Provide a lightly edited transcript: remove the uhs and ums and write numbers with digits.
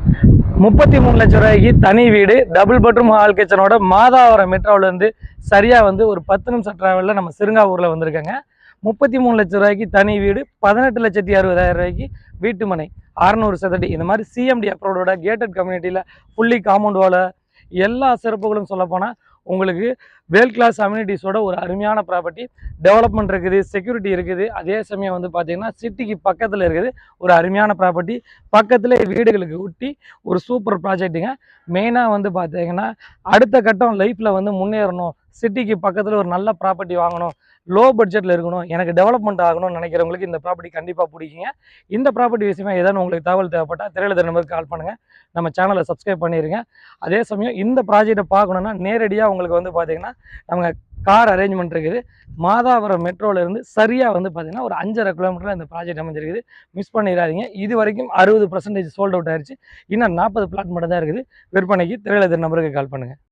33 லட்சம் ரூபாய்க்கு தனி வீடு, டபுள் பெட்ரூம் ஹால் கிச்சனோட மாதாவரம் மெட்ரோவிலேருந்து சரியாக வந்து ஒரு 10 நிமிஷம் ட்ராவலில் நம்ம சிறுங்காவூரில் வந்திருக்கேங்க. 33 லட்சம் ரூபாய்க்கு தனி வீடு, 18,60,000 ரூபாய்க்கு வீட்டு மனை, 600 சதுரடி. இந்த மாதிரி சிஎம்டி அப்ரூவோட கேட்டட் கம்யூனிட்டியில் ஃபுல்லி காம்பவுண்ட் வால் எல்லா சிறப்புகளும் சொல்லப்போனால் உங்களுக்கு வேர்ல்ட் கிளாஸ் அம்யூனிட்டிஸோட ஒரு அருமையான ப்ராப்பர்ட்டி. டெவலப்மெண்ட் இருக்குது, செக்யூரிட்டி இருக்குது, அதே சமயம் வந்து பார்த்திங்கன்னா சிட்டிக்கு பக்கத்தில் இருக்குது. ஒரு அருமையான ப்ராப்பர்ட்டி, பக்கத்தில் வீடுகளுக்கு ஒட்டி ஒரு சூப்பர் ப்ராஜெக்ட்டுங்க. மெயினாக வந்து பார்த்திங்கன்னா அடுத்த கட்டம் லைஃப்பில் வந்து முன்னேறணும், சிட்டிக்கு பக்கத்தில் ஒரு நல்ல ப்ராப்பர்ட்டி வாங்கணும், லோ பட்ஜெட்டில் இருக்கணும், எனக்கு டெவலப்மெண்ட் ஆகணும்னு நினைக்கிறவங்களுக்கு இந்த ப்ராப்பர்ட்டி கண்டிப்பாக பிடிக்குங்க. இந்த ப்ராப்பர்ட்டி விஷயமா ஏதாவது உங்களுக்கு தகவல் தேவைப்பட்டால் திரையில நம்பருக்கு கால் பண்ணுங்கள், நம்ம சேனலை சப்ஸ்கிரைப் பண்ணிடுங்க. அதே சமயம் இந்த ப்ராஜெக்டை பார்க்கணுன்னா நேரடியாக உங்களுக்கு வந்து பார்த்திங்கன்னா நம்ம கார் அரேஞ்ச்மெண்ட் இருக்குது. மாதாவரம் மெட்ரோலேருந்து சரியாக வந்து பார்த்திங்கன்னா ஒரு 5.5 கிலோமீட்டரில் இந்த ப்ராஜெக்ட் அமைஞ்சிருக்குது. மிஸ் பண்ணிடாதீங்க. இது வரைக்கும் 60% சோல்ட் அவுட் ஆயிடுச்சு. இன்னும் 40 பிளாட் மட்டும் தான் இருக்குது விற்பனைக்கு. திரையில நம்பருக்கு கால் பண்ணுங்கள்.